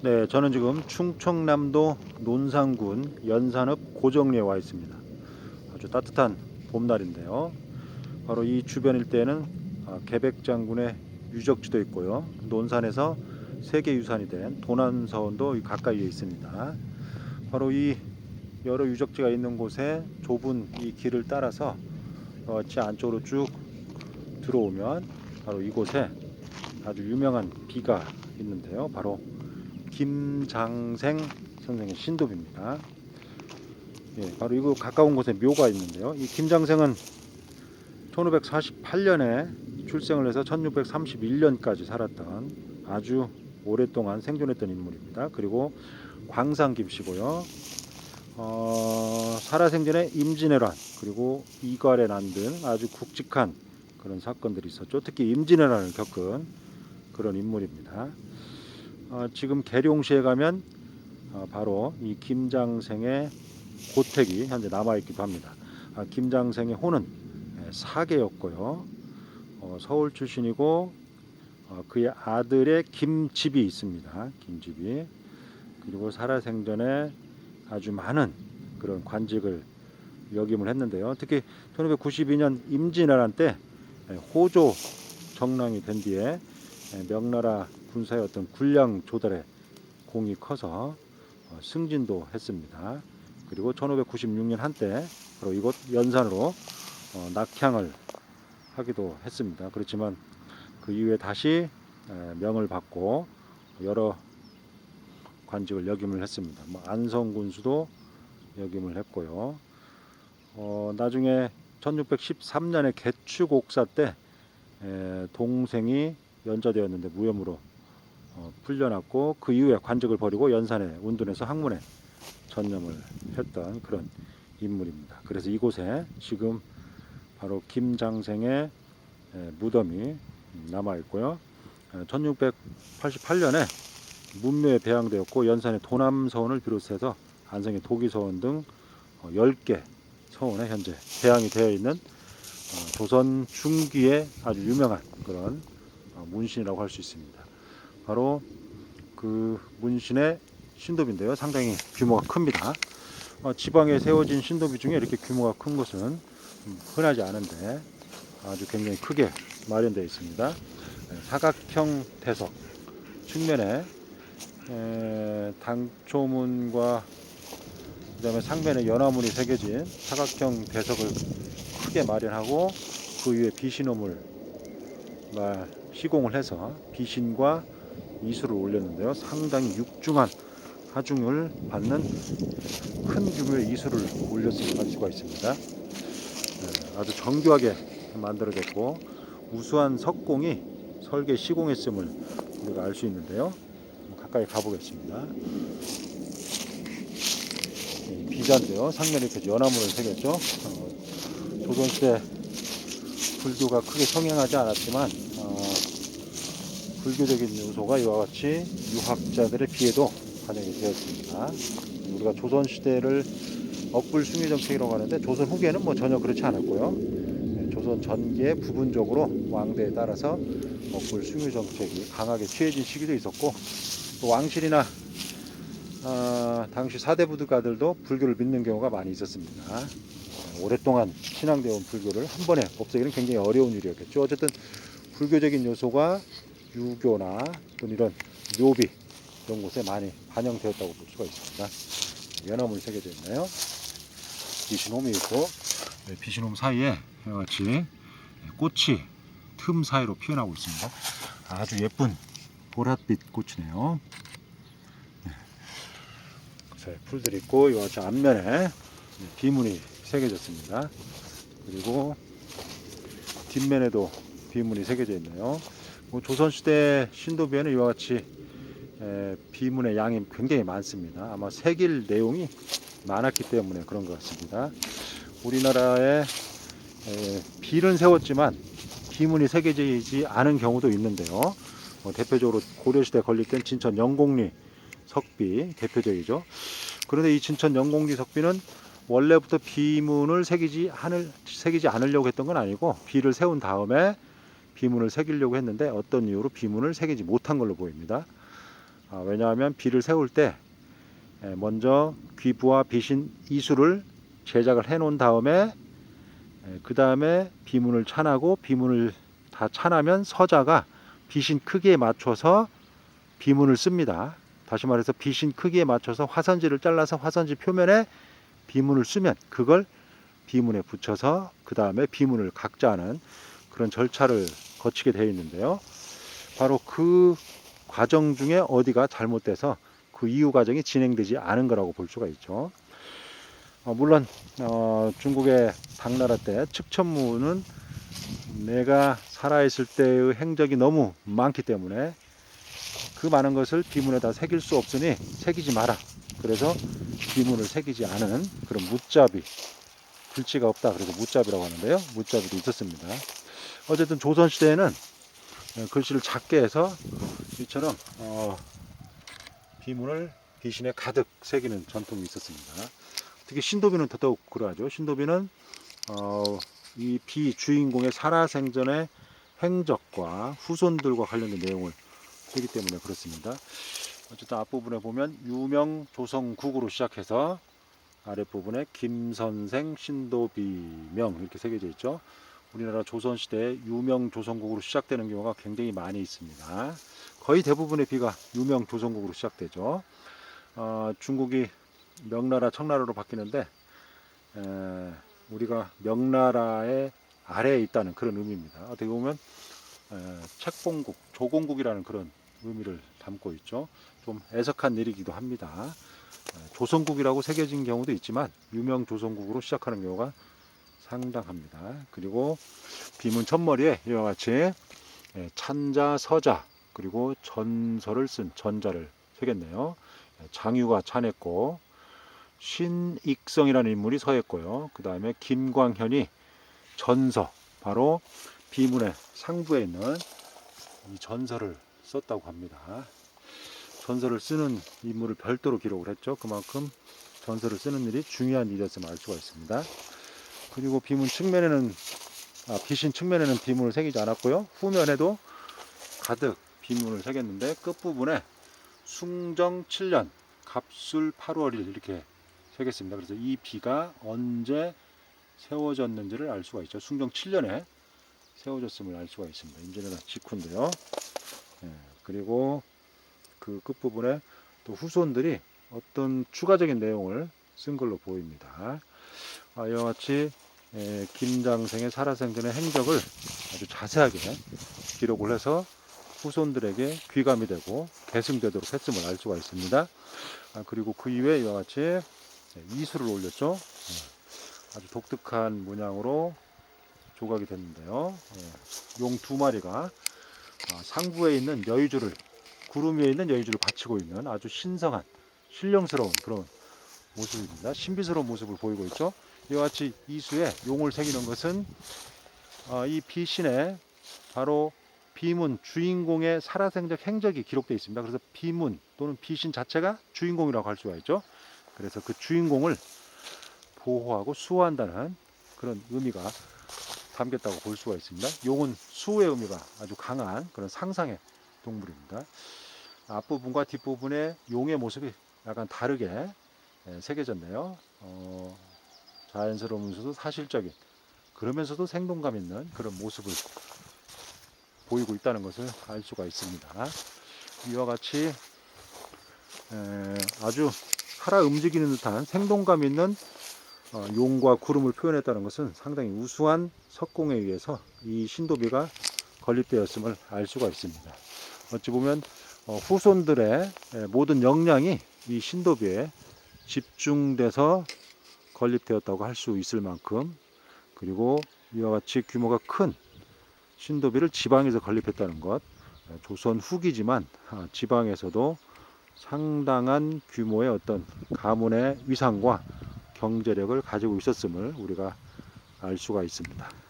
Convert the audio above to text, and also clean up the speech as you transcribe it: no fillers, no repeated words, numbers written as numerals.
네, 저는 지금 충청남도 논산군 연산읍 고정리에 와 있습니다. 아주 따뜻한 봄날인데요. 바로 이 주변 일대에는 계백장군의 유적지도 있고요. 논산에서 세계유산이 된 도남서원도 가까이에 있습니다. 바로 이 여러 유적지가 있는 곳에 좁은 이 길을 따라서 안쪽으로 쭉 들어오면 바로 이곳에 아주 유명한 비가 있는데요. 바로 김장생 선생의 신도입니다. 예, 바로 이거 가까운 곳에 묘가 있는데요. 이 김장생은 1548년에 출생을 해서 1631년까지 살았던 아주 오랫동안 생존했던 인물입니다. 그리고 광산 김씨고요. 살아생전에 임진왜란 그리고 이괄의 난 등 아주 굵직한 그런 사건들이 있었죠. 특히 임진왜란을 겪은 그런 인물입니다. 지금 계룡시에 가면 바로 이 김장생의 고택이 현재 남아있기도 합니다. 김장생의 호는 사계였고요. 서울 출신이고 그의 아들의 김집이 있습니다. 김집이. 그리고 살아생전에 아주 많은 그런 관직을 역임을 했는데요. 특히 1592년 임진왜란 때 호조 정랑이 된 뒤에 명나라 군사의 어떤 군량 조달에 공이 커서 승진도 했습니다. 그리고 1596년 한때 바로 이곳 연산으로 낙향을 하기도 했습니다. 그렇지만 그 이후에 다시 명을 받고 여러 관직을 역임을 했습니다. 안성군수도 역임을 했고요. 나중에 1613년에 개축옥사 때 동생이 연좌되었는데 무혐의로 풀려났고 그 이후에 관직을 버리고 연산에 운둔해서 학문에 전념을 했던 그런 인물입니다. 그래서 이곳에 지금 바로 김장생의 무덤이 남아 있고요. 1688년에 문묘에 배양되었고 연산의 도남서원을 비롯해서 안성의 도기서원 등 10개 서원에 현재 배양이 되어 있는 조선 중기의 아주 유명한 그런 문신이라고 할 수 있습니다. 바로 그 문신의 신도비인데요. 상당히 규모가 큽니다. 지방에 세워진 신도비 중에 이렇게 규모가 큰 것은 흔하지 않은데 아주 굉장히 크게 마련되어 있습니다. 사각형 대석 측면에 당초문과 그다음에 상면에 연화문이 새겨진 사각형 대석을 크게 마련하고 그 위에 비신홈을 시공을 해서 비신과 이수를 올렸는데요. 상당히 육중한 하중을 받는 큰 규모의 이수를 올렸음을 알 수가 있습니다. 아주 정교하게 만들어졌고 우수한 석공이 설계 시공했음을 우리가 알 수 있는데요. 가까이 가보겠습니다. 비자인데요. 상면에 이렇게 연화문을 새겼죠. 조선시대 불교가 크게 성행하지 않았지만 불교적인 요소가 이와 같이 유학자들의 비에도 반영이 되었습니다. 우리가 조선시대를 억불숭유 정책이라고 하는데 조선 후기에는 전혀 그렇지 않았고요. 조선 전기에 부분적으로 왕대에 따라서 억불숭유 정책이 강하게 취해진 시기도 있었고 또 왕실이나 당시 사대부득가들도 불교를 믿는 경우가 많이 있었습니다. 오랫동안 신앙되어 온 불교를 한 번에 없애기는 굉장히 어려운 일이었겠죠. 어쨌든 불교적인 요소가 유교나 또는 이런 묘비 이런 곳에 많이 반영되었다고 볼 수가 있습니다. 연화문이 새겨져 있나요? 비신홈이 있고 비신홈 사이에 이와 같이 꽃이 틈 사이로 피어나고 있습니다. 아주 예쁜 보랏빛 꽃이네요. 풀들이 있고 이와 같이 앞면에 비문이 새겨졌습니다. 그리고 뒷면에도 비문이 새겨져 있네요. 조선시대 신도비에는 이와 같이 비문의 양이 굉장히 많습니다. 아마 새길 내용이 많았기 때문에 그런 것 같습니다. 우리나라에 비는 세웠지만 비문이 새겨지지 않은 경우도 있는데요. 대표적으로 고려시대 건립된 진천 영곡리 석비 대표적이죠. 그런데 이 진천 영곡리 석비는 원래부터 비문을 새기지 않으려고 했던 건 아니고 비를 세운 다음에 비문을 새기려고 했는데 어떤 이유로 비문을 새기지 못한 걸로 보입니다. 왜냐하면 비를 세울 때 먼저 귀부와 비신 이수를 제작을 해 놓은 다음에 그 다음에 비문을 찬하고, 비문을 다 찬하면 서자가 비신 크기에 맞춰서 비문을 씁니다. 다시 말해서 비신 크기에 맞춰서 화선지를 잘라서 화선지 표면에 비문을 쓰면 그걸 비문에 붙여서 그 다음에 비문을 각자 하는 그런 절차를 거치게 되어 있는데요. 바로 그 과정 중에 어디가 잘못돼서 그 이후 과정이 진행되지 않은 거라고 볼 수가 있죠. 물론 중국의 당나라 때 측천무는 내가 살아있을 때의 행적이 너무 많기 때문에 그 많은 것을 비문에다 새길 수 없으니 새기지 마라. 그래서 비문을 새기지 않은 그런 무자비, 글씨가 없다 그래서 무자비라고 하는데요. 무자비도 있었습니다. 어쨌든 조선시대에는 글씨를 작게 해서 이처럼 비문을 비신에 가득 새기는 전통이 있었습니다. 특히 신도비는 더더욱 그러하죠. 신도비는 이 비주인공의 살아생전의 행적과 후손들과 관련된 내용을 쓰기 때문에 그렇습니다. 어쨌든 앞부분에 보면 유명 조성국으로 시작해서 아랫부분에 김선생 신도비명 이렇게 새겨져 있죠. 우리나라 조선시대에 유명 조선국으로 시작되는 경우가 굉장히 많이 있습니다. 거의 대부분의 비가 유명 조선국으로 시작되죠. 중국이 명나라 청나라로 바뀌는데 우리가 명나라의 아래에 있다는 그런 의미입니다. 어떻게 보면 책봉국, 조공국이라는 그런 의미를 담고 있죠. 좀 애석한 일이기도 합니다. 조선국이라고 새겨진 경우도 있지만 유명 조선국으로 시작하는 경우가 상당합니다. 그리고 비문 첫머리에 이와 같이 찬자, 서자, 그리고 전설을 쓴 전자를 새겼네요. 장유가 찬했고 신익성이라는 인물이 서했고요. 그 다음에 김광현이 전서, 바로 비문의 상부에 있는 이 전설을 썼다고 합니다. 전설을 쓰는 인물을 별도로 기록을 했죠. 그만큼 전설을 쓰는 일이 중요한 일이었음을 알 수가 있습니다. 그리고 비문 측면에는 비신 측면에는 비문을 새기지 않았고요. 후면에도 가득 비문을 새겼는데 끝부분에 숭정 7년 갑술 8월일 이렇게 새겼습니다. 그래서 이 비가 언제 세워졌는지를 알 수가 있죠. 숭정 7년에 세워졌음을 알 수가 있습니다. 임진왜란 직후인데요. 그리고 그 끝부분에 또 후손들이 어떤 추가적인 내용을 쓴 걸로 보입니다. 이와 같이 김장생의 살아생전의 행적을 아주 자세하게 기록을 해서 후손들에게 귀감이 되고 계승되도록 했음을 알 수가 있습니다. 그리고 그 이외에 이와 같이 이수를 올렸죠. 아주 독특한 문양으로 조각이 됐는데요. 용 2마리가 상부에 있는 여의주를, 구름 위에 있는 여의주를 받치고 있는 아주 신성한 신령스러운 그런 모습입니다. 신비스러운 모습을 보이고 있죠. 이와 같이 이수에 용을 새기는 것은 이 비신에 바로 비문 주인공의 살아생적 행적이 기록되어 있습니다. 그래서 비문 또는 비신 자체가 주인공이라고 할 수가 있죠. 그래서 그 주인공을 보호하고 수호한다는 그런 의미가 담겼다고 볼 수가 있습니다. 용은 수호의 의미가 아주 강한 그런 상상의 동물입니다. 앞부분과 뒷부분의 용의 모습이 약간 다르게 새겨졌네요. 자연스러우면서도 사실적인, 그러면서도 생동감 있는 그런 모습을 보이고 있다는 것을 알 수가 있습니다. 이와 같이 아주 살아 움직이는 듯한 생동감 있는 용과 구름을 표현했다는 것은 상당히 우수한 석공에 의해서 이 신도비가 건립되었음을 알 수가 있습니다. 어찌 보면 후손들의 모든 역량이 이 신도비에 집중돼서 건립되었다고 할 수 있을 만큼, 그리고 이와 같이 규모가 큰 신도비를 지방에서 건립했다는 것, 조선 후기지만 지방에서도 상당한 규모의 어떤 가문의 위상과 경제력을 가지고 있었음을 우리가 알 수가 있습니다.